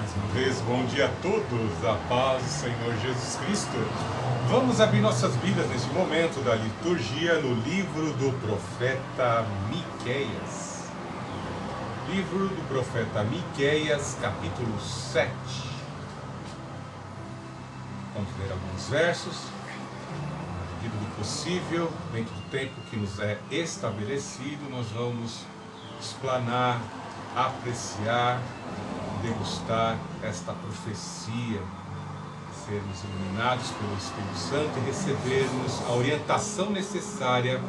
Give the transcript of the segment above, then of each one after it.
Mais uma vez, bom dia a todos, a paz do Senhor Jesus Cristo. Vamos abrir nossas Bíblias neste momento da liturgia no livro do profeta Miqueias. Livro do profeta Miqueias, capítulo 7. Vamos ler alguns versos, na medida do possível, dentro do tempo que nos é estabelecido, nós vamos explanar, apreciar, degustar esta profecia, sermos iluminados pelo Espírito Santo e recebermos a orientação necessária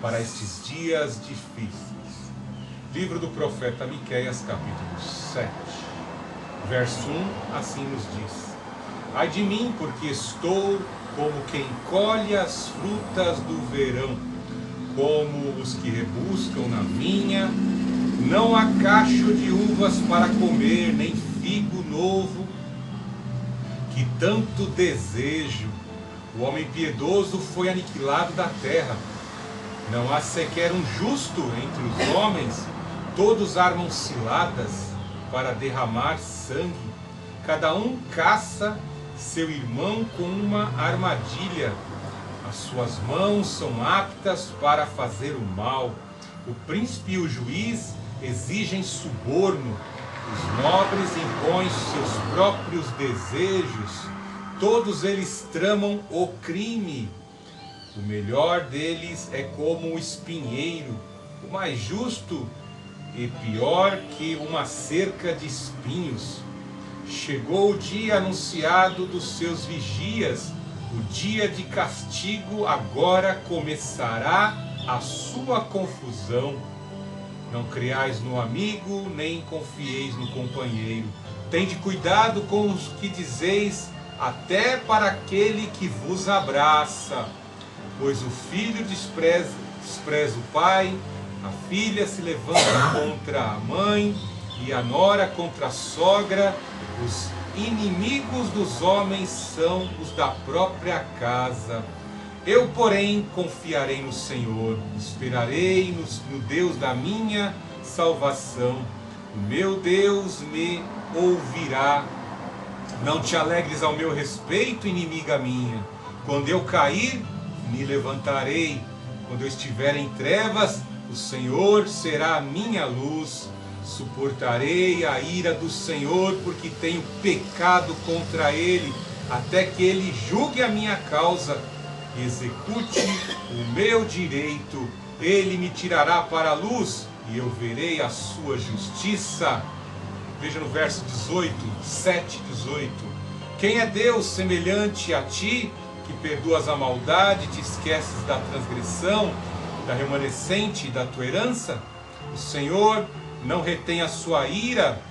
para estes dias difíceis. Livro do profeta Miqueias, capítulo 7, verso 1, assim nos diz: Ai de mim, porque estou como quem colhe as frutas do verão, como os que rebuscam na vinha. Não há cacho de uvas para comer, nem figo novo, que tanto desejo. O homem piedoso foi aniquilado da terra. Não há sequer um justo entre os homens. Todos armam ciladas para derramar sangue. Cada um caça seu irmão com uma armadilha. As suas mãos são aptas para fazer o mal. O príncipe e o juiz exigem suborno, os nobres impõem seus próprios desejos, todos eles tramam o crime. O melhor deles é como o espinheiro, o mais justo e pior que uma cerca de espinhos. Chegou o dia anunciado dos seus vigias, o dia de castigo agora começará a sua confusão. Não creais no amigo, nem confieis no companheiro. Tende cuidado com os que dizeis, até para aquele que vos abraça. Pois o filho despreza o pai, a filha se levanta contra a mãe, e a nora contra a sogra. Os inimigos dos homens são os da própria casa. Eu, porém, confiarei no Senhor, esperarei no Deus da minha salvação. O meu Deus me ouvirá. Não te alegres ao meu respeito, inimiga minha. Quando eu cair, me levantarei. Quando eu estiver em trevas, o Senhor será a minha luz. Suportarei a ira do Senhor, porque tenho pecado contra Ele, até que Ele julgue a minha causa. Execute o meu direito, ele me tirará para a luz e eu verei a sua justiça. Veja no verso 18, 7, 18. Quem é Deus semelhante a ti, que perdoas a maldade, te esqueces da transgressão, da remanescente da tua herança? O Senhor não retém a sua ira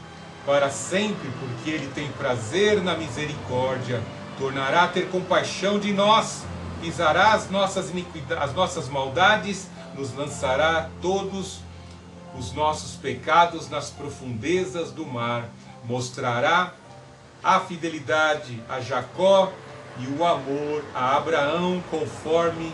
para sempre, porque ele tem prazer na misericórdia. Tornará a ter compaixão de nós. Pisará as nossas iniquidades, as nossas maldades, nos lançará todos os nossos pecados nas profundezas do mar. Mostrará a fidelidade a Jacó e o amor a Abraão, conforme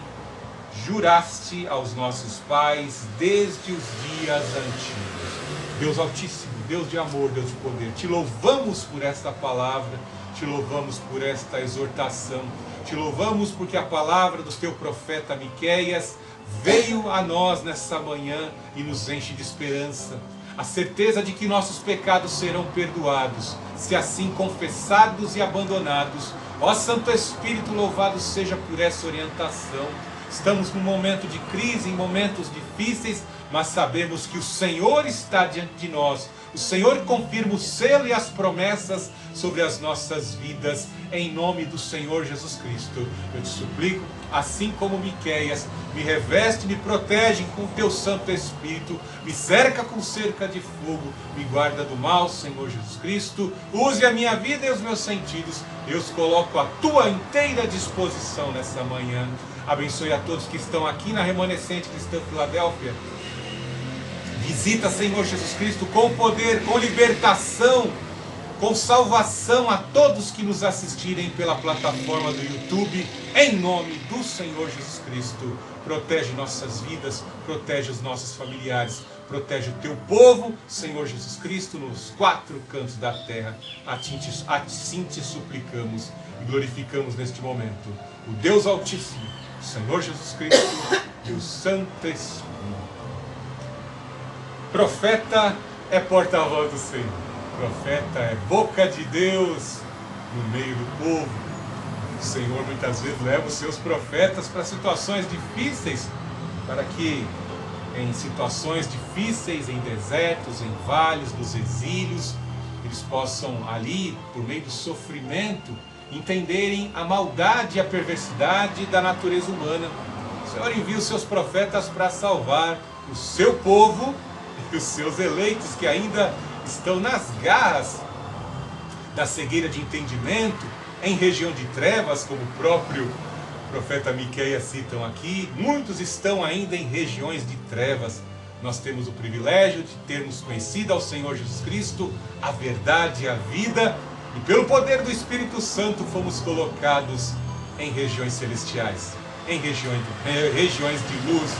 juraste aos nossos pais desde os dias antigos. Deus Altíssimo, Deus de amor, Deus de poder, te louvamos por esta palavra, te louvamos por esta exortação. Te louvamos porque a palavra do teu profeta Miqueias veio a nós nessa manhã e nos enche de esperança. A certeza de que nossos pecados serão perdoados, se assim confessados e abandonados. Ó Santo Espírito, louvado seja por essa orientação. Estamos num momento de crise, em momentos difíceis, mas sabemos que o Senhor está diante de nós. O Senhor confirma o selo e as promessas sobre as nossas vidas, em nome do Senhor Jesus Cristo. Eu te suplico, assim como Miqueias, me reveste, me protege com o teu Santo Espírito, me cerca com cerca de fogo, me guarda do mal, Senhor Jesus Cristo. Use a minha vida e os meus sentidos, eu os coloco à tua inteira disposição nessa manhã. Abençoe a todos que estão aqui na Remanescente Cristã Filadélfia. Visita, Senhor Jesus Cristo, com poder, com libertação, com salvação a todos que nos assistirem pela plataforma do YouTube, em nome do Senhor Jesus Cristo. Protege nossas vidas, protege os nossos familiares, Protege o teu povo, Senhor Jesus Cristo, nos 4 cantos da terra. Assim te suplicamos e glorificamos neste momento o Deus Altíssimo, o Senhor Jesus Cristo e o Santo Espírito. Profeta é porta-voz do Senhor. Profeta é boca de Deus no meio do povo. O Senhor muitas vezes leva os seus profetas para situações difíceis, para que em situações difíceis, em desertos, em vales dos exílios, eles possam ali, por meio do sofrimento, entenderem a maldade e a perversidade da natureza humana. O Senhor envia os seus profetas para salvar o seu povo e os seus eleitos que ainda estão nas garras da cegueira de entendimento, em região de trevas, como o próprio profeta Miqueias citam aqui. Muitos estão ainda em regiões de trevas. Nós temos o privilégio de termos conhecido ao Senhor Jesus Cristo, a verdade e a vida, e pelo poder do Espírito Santo fomos colocados em regiões celestiais, em regiões de luz.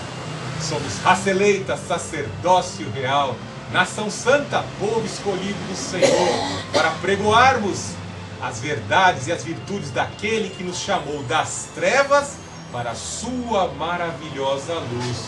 Somos raça eleita, sacerdócio real, nação santa, povo escolhido do Senhor, para pregoarmos as verdades e as virtudes daquele que nos chamou das trevas para a sua maravilhosa luz.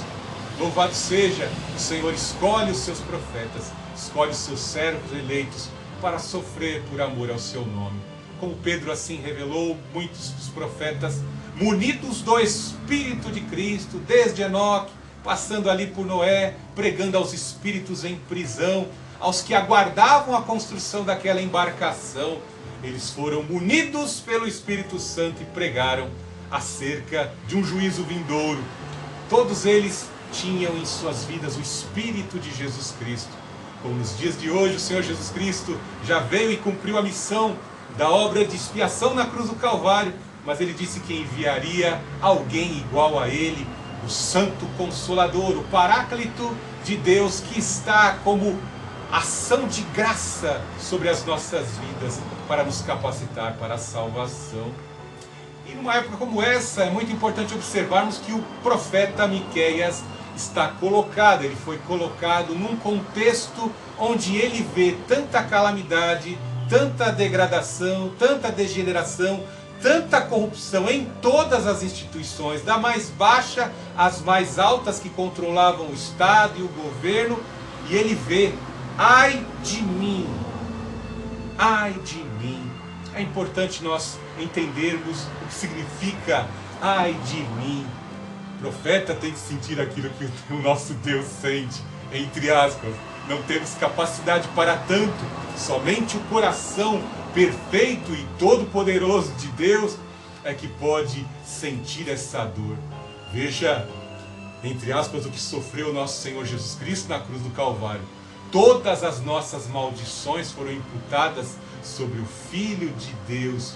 Louvado seja, o Senhor escolhe os seus profetas, escolhe os seus servos eleitos para sofrer por amor ao seu nome. Como Pedro assim revelou, muitos dos profetas, munidos do Espírito de Cristo, desde Enoque, passando ali por Noé, pregando aos espíritos em prisão, aos que aguardavam a construção daquela embarcação, eles foram munidos pelo Espírito Santo e pregaram acerca de um juízo vindouro. Todos eles tinham em suas vidas o Espírito de Jesus Cristo. Como nos dias de hoje o Senhor Jesus Cristo já veio e cumpriu a missão da obra de expiação na cruz do Calvário, mas ele disse que enviaria alguém igual a ele, o Santo Consolador, o Paráclito de Deus, que está como ação de graça sobre as nossas vidas para nos capacitar para a salvação. E numa época como essa é muito importante observarmos que o profeta Miqueias está colocado, ele foi colocado num contexto onde ele vê tanta calamidade, tanta degradação, tanta degeneração, tanta corrupção em todas as instituições, da mais baixa às mais altas que controlavam o Estado e o governo, e ele vê: ai de mim, ai de mim. É importante nós entendermos o que significa ai de mim. O profeta tem que sentir aquilo que o nosso Deus sente, entre aspas. Não temos capacidade para tanto. Somente o coração perfeito e todo-poderoso de Deus é que pode sentir essa dor. Veja, entre aspas, o que sofreu o nosso Senhor Jesus Cristo na cruz do Calvário. Todas as nossas maldições foram imputadas sobre o Filho de Deus.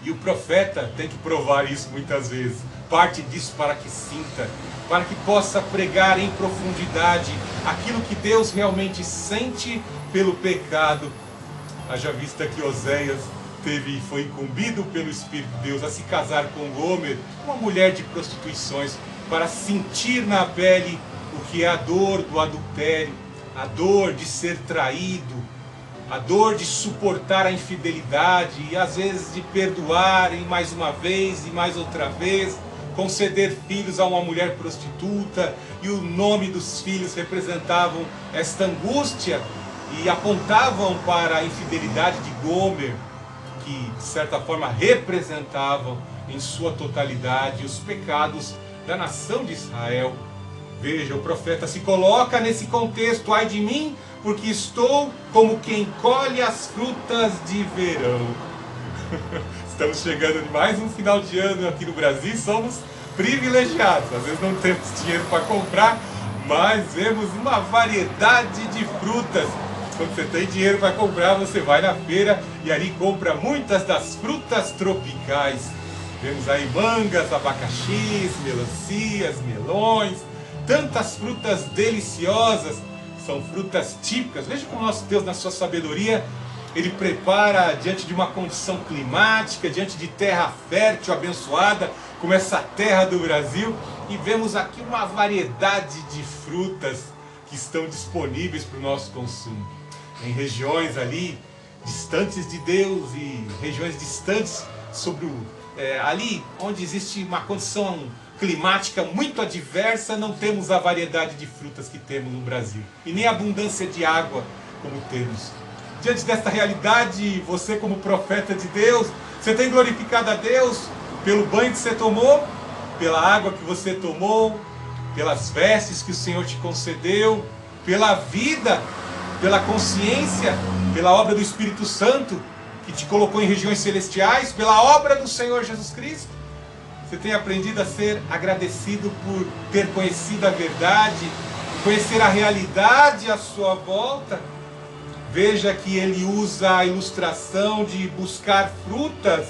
E o profeta tem que provar isso muitas vezes. Parte disso para que sinta, para que possa pregar em profundidade aquilo que Deus realmente sente pelo pecado. Haja vista que Oséias foi incumbido pelo Espírito de Deus a se casar com Gomer, uma mulher de prostituições, para sentir na pele o que é a dor do adultério, a dor de ser traído, a dor de suportar a infidelidade e às vezes de perdoar e mais uma vez e mais outra vez, conceder filhos a uma mulher prostituta, e o nome dos filhos representavam esta angústia e apontavam para a infidelidade de Gomer, que de certa forma representavam em sua totalidade os pecados da nação de Israel. Veja, o profeta se coloca nesse contexto: ai de mim, porque estou como quem colhe as frutas de verão. Estamos chegando de mais um final de ano aqui no Brasil, somos privilegiados. Às vezes não temos dinheiro para comprar, mas vemos uma variedade de frutas. Quando você tem dinheiro para comprar, você vai na feira e ali compra muitas das frutas tropicais. Vemos aí mangas, abacaxis, melancias, melões, tantas frutas deliciosas, são frutas típicas. Veja como nosso Deus, na sua sabedoria, Ele prepara diante de uma condição climática, diante de terra fértil, abençoada, como essa terra do Brasil, e vemos aqui uma variedade de frutas que estão disponíveis para o nosso consumo. Em regiões ali distantes de Deus e regiões distantes ali onde existe uma condição climática muito adversa, não temos a variedade de frutas que temos no Brasil e nem a abundância de água como temos. Diante desta realidade, você como profeta de Deus, você tem glorificado a Deus pelo banho que você tomou, pela água que você tomou, pelas vestes que o Senhor te concedeu, pela vida, pela consciência, pela obra do Espírito Santo que te colocou em regiões celestiais, pela obra do Senhor Jesus Cristo. Você tem aprendido a ser agradecido por ter conhecido a verdade, conhecer a realidade à sua volta. Veja que ele usa a ilustração de buscar frutas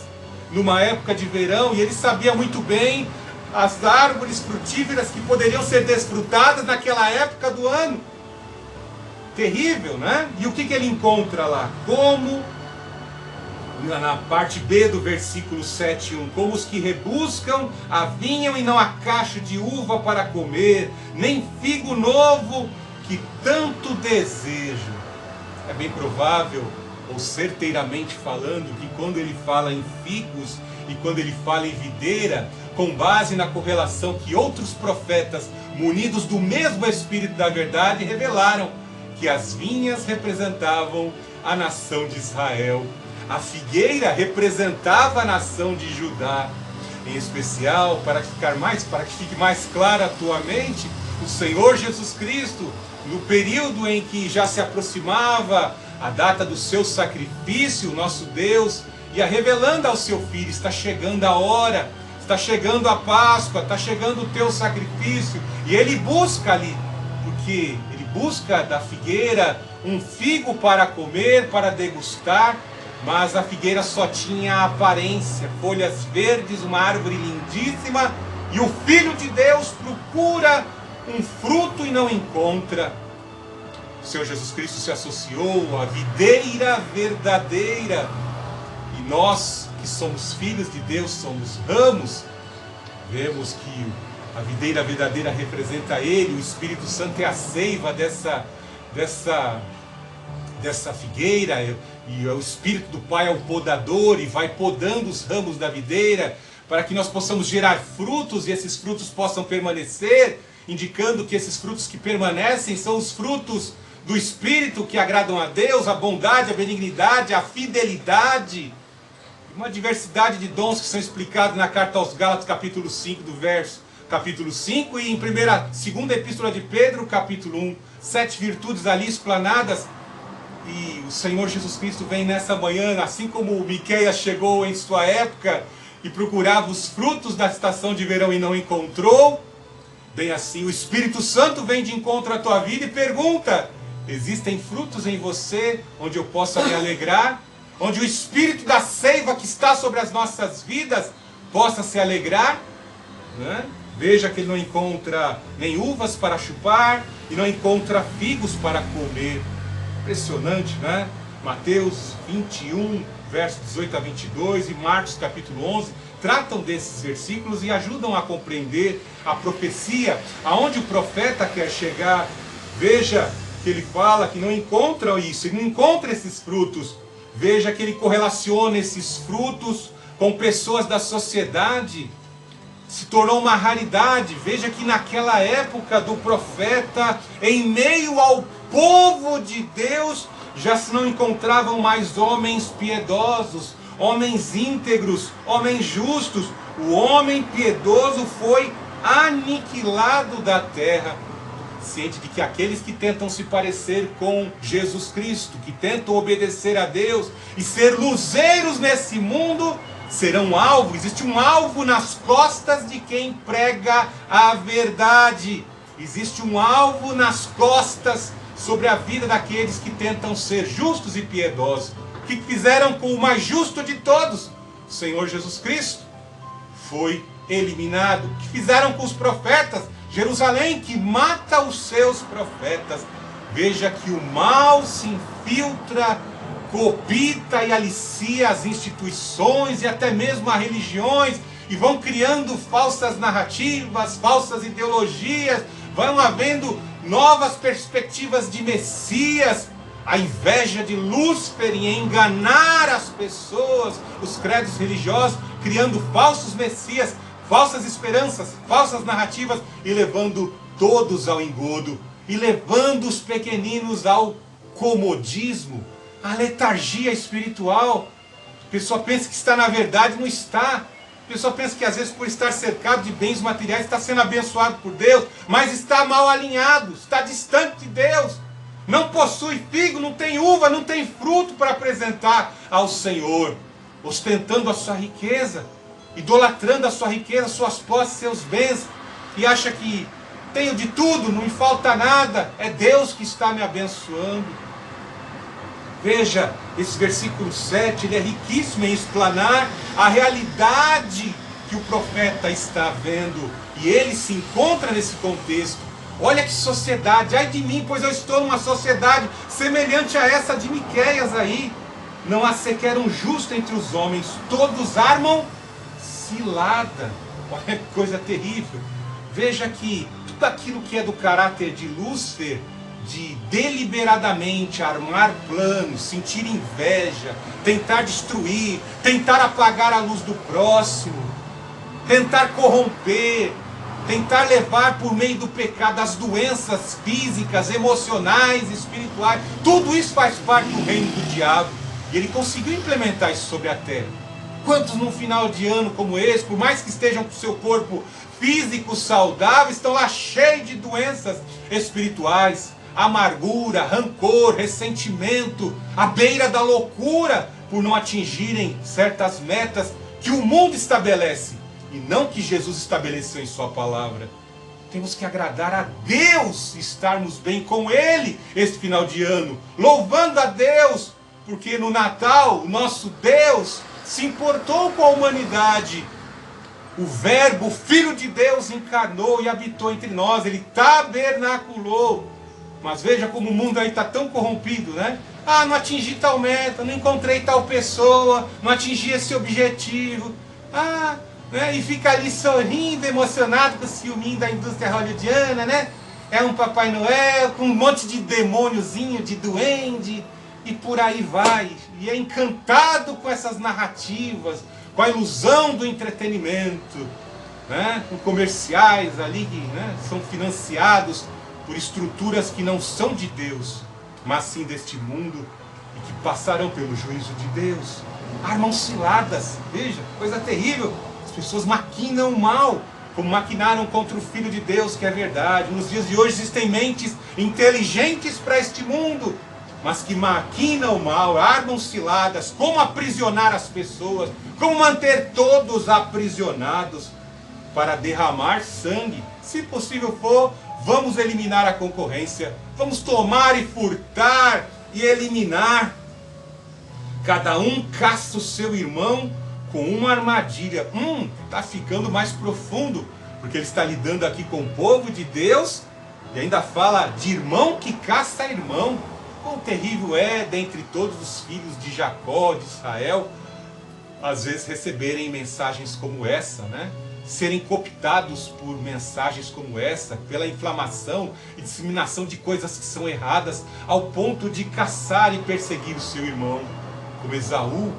numa época de verão, e ele sabia muito bem as árvores frutíferas que poderiam ser desfrutadas naquela época do ano. Terrível, né? E o que ele encontra lá? Como, na parte B do versículo 7:1, como os que rebuscam a vinha e não a caixa de uva para comer, nem figo novo que tanto desejam. É bem provável, ou certeiramente falando, que quando ele fala em figos e quando ele fala em videira, com base na correlação que outros profetas, munidos do mesmo Espírito da verdade, revelaram que as vinhas representavam a nação de Israel, a figueira representava a nação de Judá. Em especial, para que fique mais clara a tua mente, o Senhor Jesus Cristo, no período em que já se aproximava a data do seu sacrifício, nosso Deus ia revelando ao seu filho: está chegando a hora, está chegando a Páscoa, está chegando o teu sacrifício. E ele busca ali, porque ele busca da figueira um figo para comer, para degustar, mas a figueira só tinha a aparência, folhas verdes, uma árvore lindíssima, e o Filho de Deus procura um fruto e não encontra. O Senhor Jesus Cristo se associou à videira verdadeira, e nós que somos filhos de Deus, somos ramos. Vemos que a videira verdadeira representa Ele, o Espírito Santo é a seiva dessa figueira, e o Espírito do Pai é o podador e vai podando os ramos da videira para que nós possamos gerar frutos e esses frutos possam permanecer, indicando que esses frutos que permanecem são os frutos do Espírito que agradam a Deus, a bondade, a benignidade, a fidelidade, uma diversidade de dons que são explicados na carta aos Gálatas, capítulo 5, capítulo 5, e em segunda epístola de Pedro, capítulo 1, 7 virtudes ali explanadas. E o Senhor Jesus Cristo vem nessa manhã, assim como Miqueias chegou em sua época e procurava os frutos da estação de verão e não encontrou, bem assim o Espírito Santo vem de encontro à tua vida e pergunta: existem frutos em você onde eu possa me alegrar? Onde o Espírito da seiva que está sobre as nossas vidas possa se alegrar? Né? Veja que ele não encontra nem uvas para chupar e não encontra figos para comer. Impressionante, né? Mateus 21, versos 18 a 22 e Marcos capítulo 11 tratam desses versículos e ajudam a compreender a profecia, aonde o profeta quer chegar. Veja que ele fala que não encontra isso, ele não encontra esses frutos. Veja que ele correlaciona esses frutos com pessoas da sociedade. Se tornou uma raridade. Veja que naquela época do profeta, em meio ao povo de Deus, já se não encontravam mais homens piedosos, homens íntegros, homens justos. O homem piedoso foi aniquilado da terra. Ciente de que aqueles que tentam se parecer com Jesus Cristo, que tentam obedecer a Deus e ser luzeiros nesse mundo, serão alvo. Existe um alvo nas costas de quem prega a verdade. Existe um alvo nas costas sobre a vida daqueles que tentam ser justos e piedosos. O que fizeram com o mais justo de todos? O Senhor Jesus Cristo foi eliminado. O que fizeram com os profetas? Jerusalém, que mata os seus profetas. Veja que o mal se infiltra, coopta e alicia as instituições e até mesmo as religiões, e vão criando falsas narrativas, falsas ideologias, vão havendo novas perspectivas de Messias. A inveja de Lúcifer em enganar as pessoas, os credos religiosos, criando falsos messias, falsas esperanças, falsas narrativas e levando todos ao engodo, e levando os pequeninos ao comodismo, à letargia espiritual. A pessoa pensa que está na verdade, não está. A pessoa pensa que às vezes por estar cercado de bens materiais está sendo abençoado por Deus, mas está mal alinhado, está distante de Deus. Não possui figo, não tem uva, não tem fruto para apresentar ao Senhor, ostentando a sua riqueza, idolatrando a sua riqueza, suas posses, seus bens, e acha que tenho de tudo, não me falta nada, é Deus que está me abençoando. Veja, esse versículo 7, ele é riquíssimo em explanar a realidade que o profeta está vendo, e ele se encontra nesse contexto. Olha que sociedade, ai de mim, pois eu estou numa sociedade semelhante a essa de Miqueias aí. Não há sequer um justo entre os homens, todos armam cilada. Olha que coisa terrível. Veja que tudo aquilo que é do caráter de Lúcifer, de deliberadamente armar planos, sentir inveja, tentar destruir, tentar apagar a luz do próximo, tentar corromper, tentar levar por meio do pecado as doenças físicas, emocionais, espirituais, tudo isso faz parte do reino do diabo. E ele conseguiu implementar isso sobre a terra. Quantos num final de ano como esse, por mais que estejam com o seu corpo físico saudável, estão lá cheios de doenças espirituais, amargura, rancor, ressentimento, à beira da loucura, por não atingirem certas metas que o mundo estabelece e não que Jesus estabeleceu em sua palavra. Temos que agradar a Deus, estarmos bem com Ele este final de ano, louvando a Deus, porque no Natal o nosso Deus se importou com a humanidade. O Verbo, o Filho de Deus, encarnou e habitou entre nós, Ele tabernaculou. Mas veja como o mundo aí está tão corrompido, né? Ah, não atingi tal meta, não encontrei tal pessoa, não atingi esse objetivo. Né? E fica ali sorrindo, emocionado com o ciúminho da indústria hollywoodiana, né? É um Papai Noel com um monte de demôniozinho, de duende, e por aí vai. E é encantado com essas narrativas, com a ilusão do entretenimento, né? Com comerciais ali que, né, são financiados por estruturas que não são de Deus, mas sim deste mundo, e que passarão pelo juízo de Deus. Armam ciladas, veja, coisa terrível. As pessoas maquinam mal, como maquinaram contra o Filho de Deus, que é verdade. Nos dias de hoje existem mentes inteligentes para este mundo, mas que maquinam o mal, armam ciladas, como aprisionar as pessoas, como manter todos aprisionados, para derramar sangue. Se possível for, vamos eliminar a concorrência, vamos tomar e furtar e eliminar. Cada um caça o seu irmão com uma armadilha. Está ficando mais profundo, porque ele está lidando aqui com o povo de Deus, e ainda fala de irmão que caça irmão. Quão terrível é, dentre todos os filhos de Jacó, de Israel, às vezes receberem mensagens como essa, né? Serem cooptados por mensagens como essa, pela inflamação e disseminação de coisas que são erradas, ao ponto de caçar e perseguir o seu irmão, como Esaú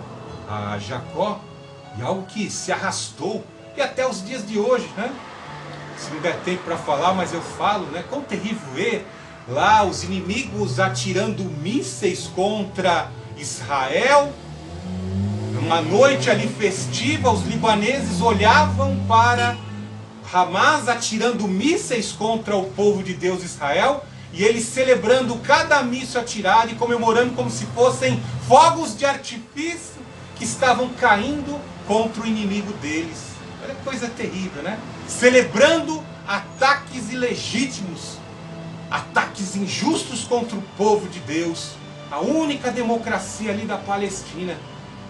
a Jacó, e algo que se arrastou, e até os dias de hoje, né? Se não der tempo para falar, mas eu falo, né? Quão terrível é lá os inimigos atirando mísseis contra Israel. Uma noite ali festiva, os libaneses olhavam para Hamas atirando mísseis contra o povo de Deus Israel, e eles celebrando cada míssil atirado e comemorando como se fossem fogos de artifício que estavam caindo contra o inimigo deles. Olha que coisa terrível, né? Celebrando ataques ilegítimos, ataques injustos contra o povo de Deus, a única democracia ali da Palestina.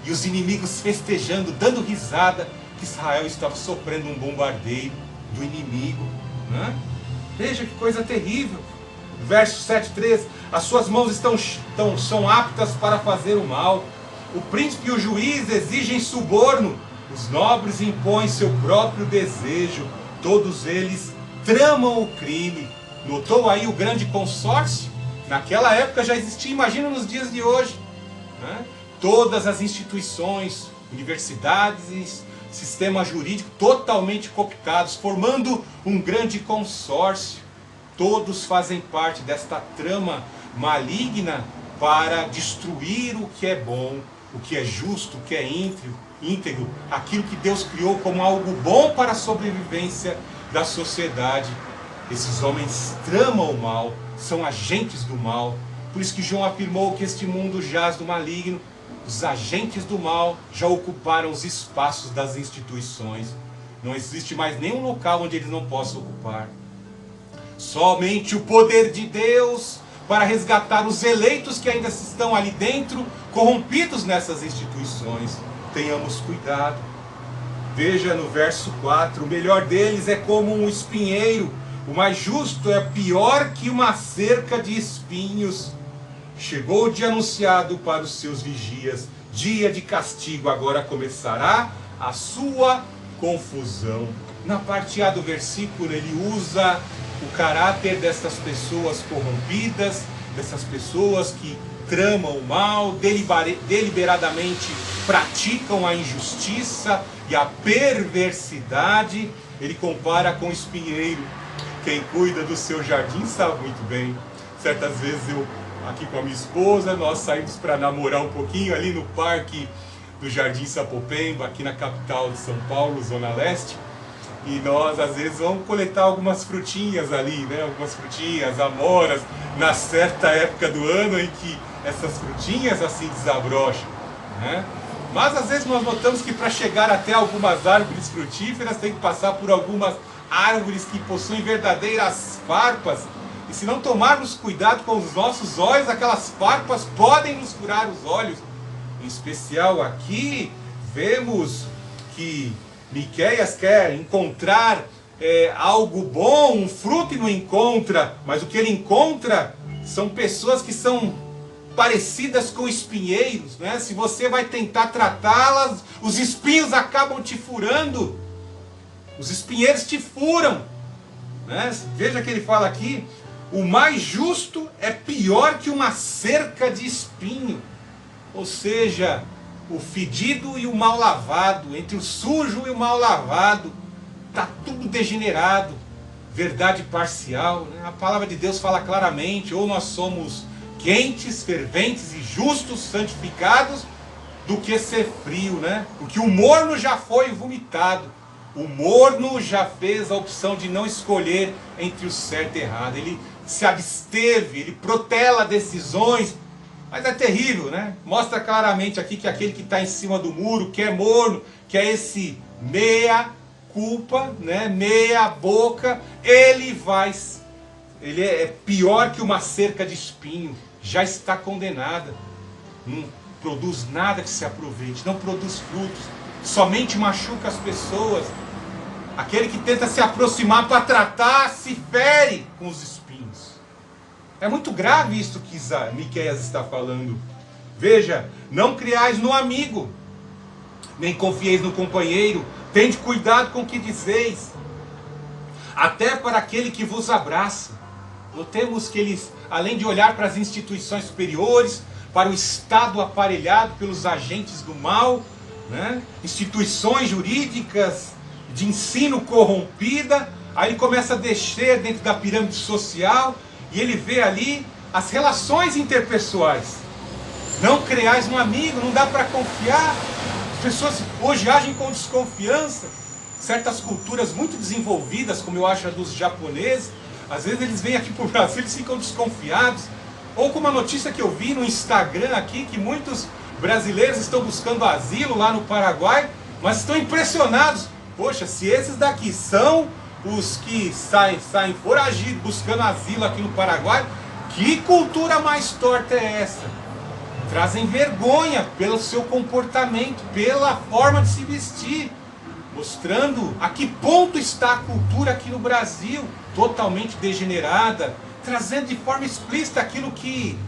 E os inimigos festejando, dando risada, que Israel estava sofrendo um bombardeio do inimigo, né? Veja que coisa terrível. Verso 7:3, as suas mãos são aptas para fazer o mal. O príncipe e o juiz exigem suborno. Os nobres impõem seu próprio desejo. Todos eles tramam o crime. Notou aí o grande consórcio? Naquela época já existia, imagina nos dias de hoje. Né? Todas as instituições, universidades, sistema jurídico totalmente cooptados, formando um grande consórcio. Todos fazem parte desta trama maligna para destruir o que é bom, o que é justo, o que é íntegro, aquilo que Deus criou como algo bom para a sobrevivência da sociedade. Esses homens tramam o mal, são agentes do mal. Por isso que João afirmou que este mundo jaz do maligno. Os agentes do mal já ocuparam os espaços das instituições. Não existe mais nenhum local onde eles não possam ocupar. Somente o poder de Deus para resgatar os eleitos que ainda estão ali dentro, corrompidos nessas instituições. Tenhamos cuidado. Veja no verso 4, o melhor deles é como um espinheiro, o mais justo é pior que uma cerca de espinhos. Chegou o dia anunciado para os seus vigias, dia de castigo, agora começará a sua confusão. Na parte A do versículo ele usa o caráter dessas pessoas corrompidas, dessas pessoas que tramam o mal, deliberadamente praticam a injustiça e a perversidade. Ele compara com o espinheiro. Quem cuida do seu jardim sabe muito bem. Certas vezes eu, aqui com a minha esposa, nós saímos para namorar um pouquinho ali no parque do Jardim Sapopemba, aqui na capital de São Paulo, Zona Leste. E nós, às vezes, vamos coletar algumas frutinhas ali, né? Algumas frutinhas, amoras, na certa época do ano em que essas frutinhas assim desabrocham, né? Mas, às vezes, nós notamos que para chegar até algumas árvores frutíferas tem que passar por algumas árvores que possuem verdadeiras farpas. E se não tomarmos cuidado com os nossos olhos, aquelas farpas podem nos furar os olhos. Em especial aqui, vemos que Miqueias quer encontrar algo bom, um fruto, e não encontra. Mas o que ele encontra são pessoas que são parecidas com espinheiros, né? Se você vai tentar tratá-las, os espinhos acabam te furando. Os espinheiros te furam, né? Veja que ele fala aqui, o mais justo é pior que uma cerca de espinho. Ou seja, o fedido e o mal lavado, entre o sujo e o mal lavado, está tudo degenerado. Verdade parcial, né? A palavra de Deus fala claramente, ou nós somos quentes, ferventes e justos, santificados, do que ser frio, né? Porque o morno já foi vomitado. O morno já fez a opção de não escolher entre o certo e o errado. Ele se absteve, ele protela decisões. Mas é terrível, né? Mostra claramente aqui que aquele que está em cima do muro, que é morno, que é esse meia culpa, né? Meia boca, ele é pior que uma cerca de espinho. Já está condenada. Não produz nada que se aproveite, não produz frutos, somente machuca as pessoas. Aquele que tenta se aproximar para tratar, se fere com os espinhos. É muito grave isto que Miqueias está falando. Veja, não criais no amigo, nem confieis no companheiro, tende cuidado com o que dizeis, até para aquele que vos abraça. Notemos que eles, além de olhar para as instituições superiores, para o Estado aparelhado pelos agentes do mal, né? Instituições jurídicas de ensino corrompida, aí ele começa a descer dentro da pirâmide social e ele vê ali as relações interpessoais. Não creais no amigo, não dá para confiar. As pessoas hoje agem com desconfiança. Certas culturas muito desenvolvidas, como eu acho a dos japoneses, às vezes eles vêm aqui para o Brasil e eles ficam desconfiados. Ou como a notícia que eu vi no Instagram aqui, que muitos brasileiros estão buscando asilo lá no Paraguai, mas estão impressionados. Poxa, se esses daqui são os que saem foragidos buscando asilo aqui no Paraguai, que cultura mais torta é essa? Trazem vergonha pelo seu comportamento, pela forma de se vestir, mostrando a que ponto está a cultura aqui no Brasil, totalmente degenerada, trazendo de forma explícita aquilo que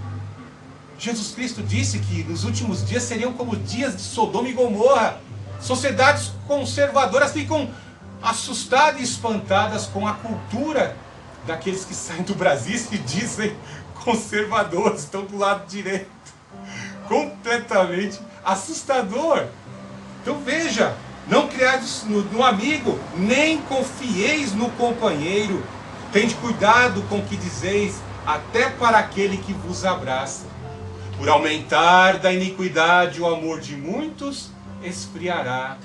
Jesus Cristo disse, que nos últimos dias seriam como dias de Sodoma e Gomorra. Sociedades conservadoras ficam assustadas e espantadas com a cultura daqueles que saem do Brasil e se dizem conservadores, estão do lado direito. Completamente assustador. Então veja, não criais no amigo, nem confieis no companheiro. Tende cuidado com o que dizeis, até para aquele que vos abraça. Por aumentar da iniquidade o amor de muitos, esfriará.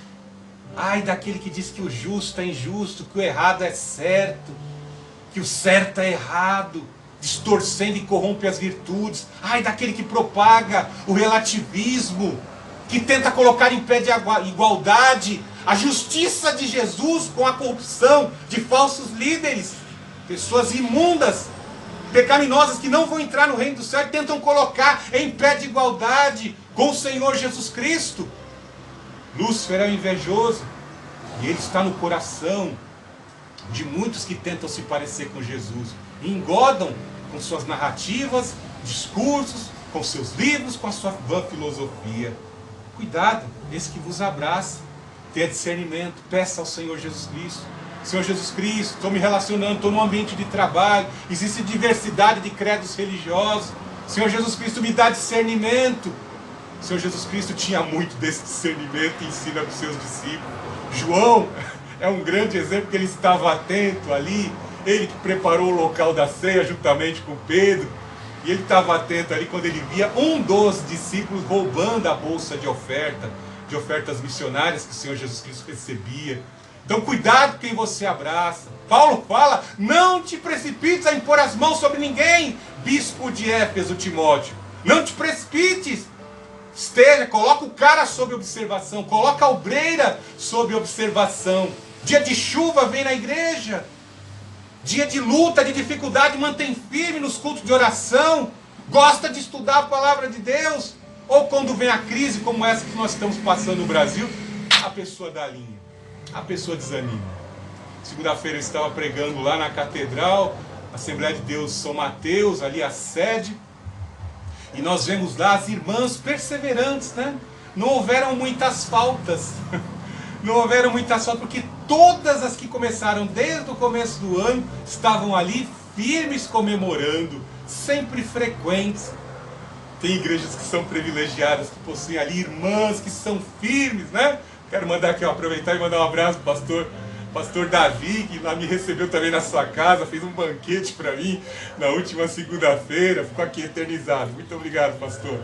Ai daquele que diz que o justo é injusto, que o errado é certo, que o certo é errado, distorcendo e corrompe as virtudes. Ai daquele que propaga o relativismo, que tenta colocar em pé de igualdade a justiça de Jesus com a corrupção de falsos líderes, pessoas imundas, pecaminosas, que não vão entrar no reino do céu e tentam colocar em pé de igualdade com o Senhor Jesus Cristo. Lúcifer é o invejoso, e ele está no coração de muitos que tentam se parecer com Jesus, e engodam com suas narrativas, discursos, com seus livros, com a sua vã filosofia. Cuidado, esse que vos abraça, tenha discernimento, peça ao Senhor Jesus Cristo. Senhor Jesus Cristo, estou me relacionando, estou num ambiente de trabalho, existe diversidade de credos religiosos. Senhor Jesus Cristo, me dá discernimento. Senhor Jesus Cristo tinha muito desse discernimento e ensina para os seus discípulos. João é um grande exemplo, porque ele estava atento ali, ele que preparou o local da ceia juntamente com Pedro, e ele estava atento ali quando ele via um dos discípulos roubando a bolsa de ofertas missionárias que o Senhor Jesus Cristo recebia. Então cuidado quem você abraça. Paulo fala, não te precipites a impor as mãos sobre ninguém, bispo de Éfeso, Timóteo. Não te precipites. Coloca o cara sob observação, coloca a obreira sob observação. Dia de chuva, vem na igreja. Dia de luta, de dificuldade, mantém firme nos cultos de oração. Gosta de estudar a palavra de Deus. Ou quando vem a crise como essa que nós estamos passando no Brasil, a pessoa dá linha. A pessoa desanima. Segunda-feira eu estava pregando lá na Catedral, Assembleia de Deus São Mateus, ali a sede. E nós vemos lá as irmãs perseverantes, né? Não houveram muitas faltas. Não houveram muitas faltas, porque todas as que começaram desde o começo do ano estavam ali firmes comemorando, sempre frequentes. Tem igrejas que são privilegiadas, que possuem ali irmãs que são firmes, né? Quero mandar aqui, aproveitar e mandar um abraço para o pastor Davi, que lá me recebeu também na sua casa, fez um banquete para mim na última segunda-feira, ficou aqui eternizado. Muito obrigado, pastor.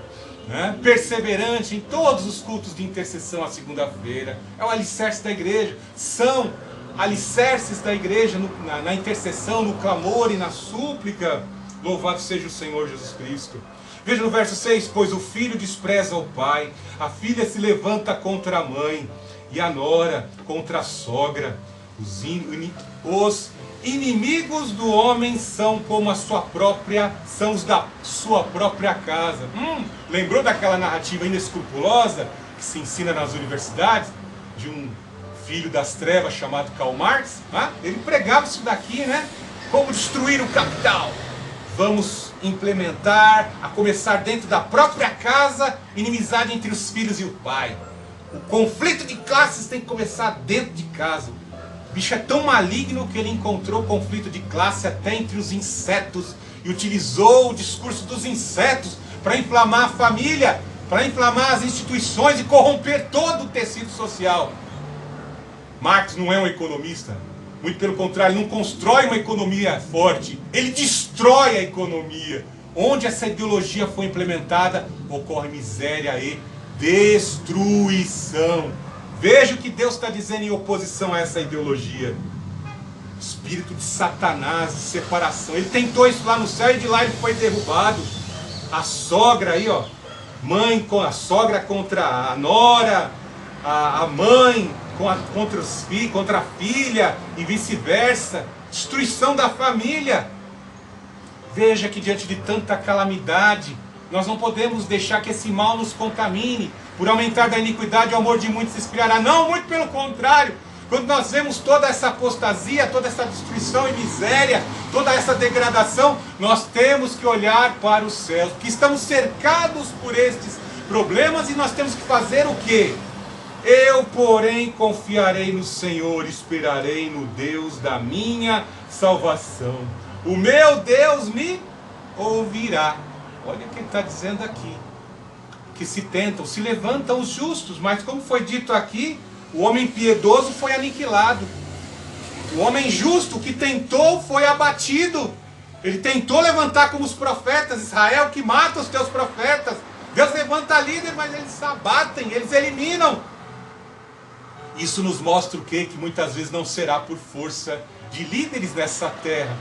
Né? Perseverante em todos os cultos de intercessão à segunda-feira, é o alicerce da igreja, são alicerces da igreja na intercessão, no clamor e na súplica. Louvado seja o Senhor Jesus Cristo. Veja no verso 6, pois o filho despreza o pai, a filha se levanta contra a mãe, e a nora contra a sogra. Os inimigos do homem são como são os da sua própria casa. Lembrou daquela narrativa inescrupulosa que se ensina nas universidades, de um filho das trevas chamado Karl Marx? Ele pregava isso daqui, né? Como destruir o capital. Vamos implementar, a começar dentro da própria casa, inimizade entre os filhos e o pai. O conflito de classes tem que começar dentro de casa. O bicho é tão maligno que ele encontrou conflito de classe até entre os insetos e utilizou o discurso dos insetos para inflamar a família, para inflamar as instituições e corromper todo o tecido social. Marx não é um economista. Muito pelo contrário, não constrói uma economia forte, ele destrói a economia. Onde essa ideologia foi implementada, ocorre miséria e destruição. Veja o que Deus está dizendo em oposição a essa ideologia. Espírito de Satanás, de separação. Ele tentou isso lá no céu e de lá ele foi derrubado. A sogra aí, ó, mãe com a sogra contra a nora, a mãe contra os filhos, contra a filha e vice-versa. Destruição da família. Veja que diante de tanta calamidade, nós não podemos deixar que esse mal nos contamine. Por aumentar da iniquidade, o amor de muitos se esfriará. Não, muito pelo contrário. Quando nós vemos toda essa apostasia, toda essa destruição e miséria, toda essa degradação, nós temos que olhar para os céus, porque estamos cercados por estes problemas e nós temos que fazer o quê? Eu, porém, confiarei no Senhor, esperarei no Deus da minha salvação. o meu Deus me ouvirá. Olha o que ele está dizendo aqui. Que se levantam os justos, mas como foi dito aqui, o homem piedoso foi aniquilado. O homem justo que tentou foi abatido. Ele tentou levantar como os profetas, Israel que mata os teus profetas. Deus levanta líder, mas eles se abatem, eles eliminam. Isso nos mostra o quê? Que muitas vezes não será por força de líderes nessa terra,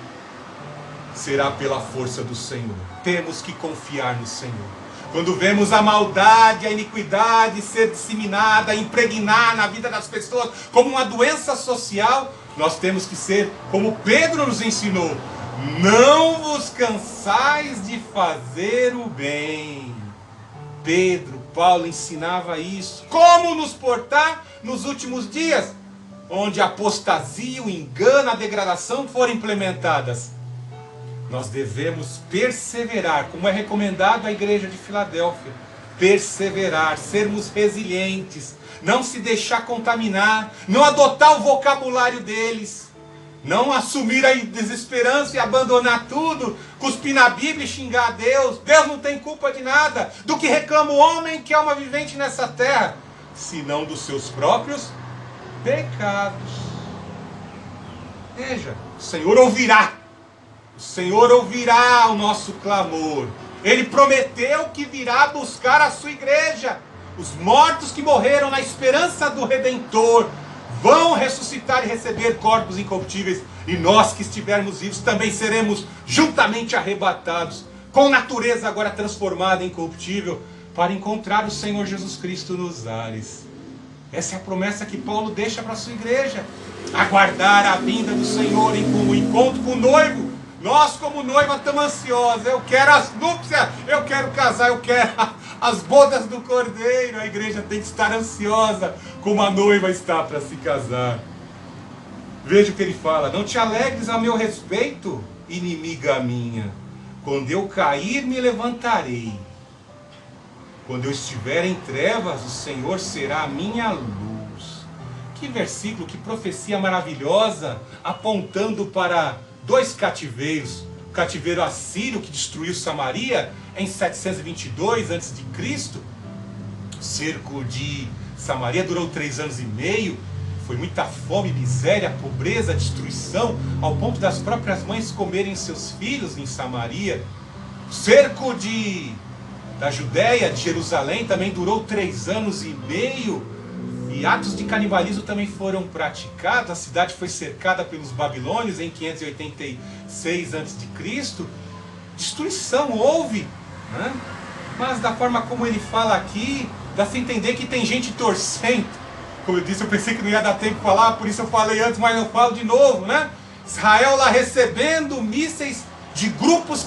será pela força do Senhor. Temos que confiar no Senhor. Quando vemos a maldade, a iniquidade ser disseminada, impregnar na vida das pessoas como uma doença social, nós temos que ser como Pedro nos ensinou: não vos cansais de fazer o bem. Paulo ensinava isso. Como nos portar nos últimos dias, onde a apostasia, o engano, a degradação foram implementadas. Nós devemos perseverar, como é recomendado à igreja de Filadélfia. Perseverar, sermos resilientes, não se deixar contaminar, não adotar o vocabulário deles, não assumir a desesperança e abandonar tudo, cuspir na Bíblia e xingar a Deus. Deus não tem culpa de nada do que reclama o homem que é uma vivente nessa terra, senão dos seus próprios pecados. Veja, o Senhor ouvirá. O Senhor ouvirá o nosso clamor. Ele prometeu que virá buscar a sua igreja. Os mortos que morreram na esperança do Redentor vão ressuscitar e receber corpos incorruptíveis. E nós que estivermos vivos também seremos juntamente arrebatados, com natureza agora transformada em incorruptível, para encontrar o Senhor Jesus Cristo nos ares. Essa é a promessa que Paulo deixa para a sua igreja. Aguardar a vinda do Senhor em um encontro com o noivo. Nós como noiva estamos ansiosos. Eu quero as núpcias, eu quero casar, eu quero as bodas do Cordeiro. A igreja tem que estar ansiosa como a noiva está para se casar. Veja o que ele fala: não te alegres a meu respeito, inimiga minha. Quando eu cair, me levantarei. Quando eu estiver em trevas, o Senhor será a minha luz. Que versículo, que profecia maravilhosa, apontando para dois cativeiros. O cativeiro assírio que destruiu Samaria em 722 a.C. O cerco de Samaria durou 3 anos e meio. Foi muita fome, miséria, pobreza, destruição, ao ponto das próprias mães comerem seus filhos em Samaria. O cerco da Judéia, de Jerusalém, também durou 3 anos e meio. E atos de canibalismo também foram praticados. A cidade foi cercada pelos babilônios em 586 a.C. Destruição houve, né? Mas da forma como ele fala aqui, dá-se entender que tem gente torcendo. Como eu disse, eu pensei que não ia dar tempo de falar, por isso eu falei antes, mas eu falo de novo, né? Israel lá recebendo mísseis de grupos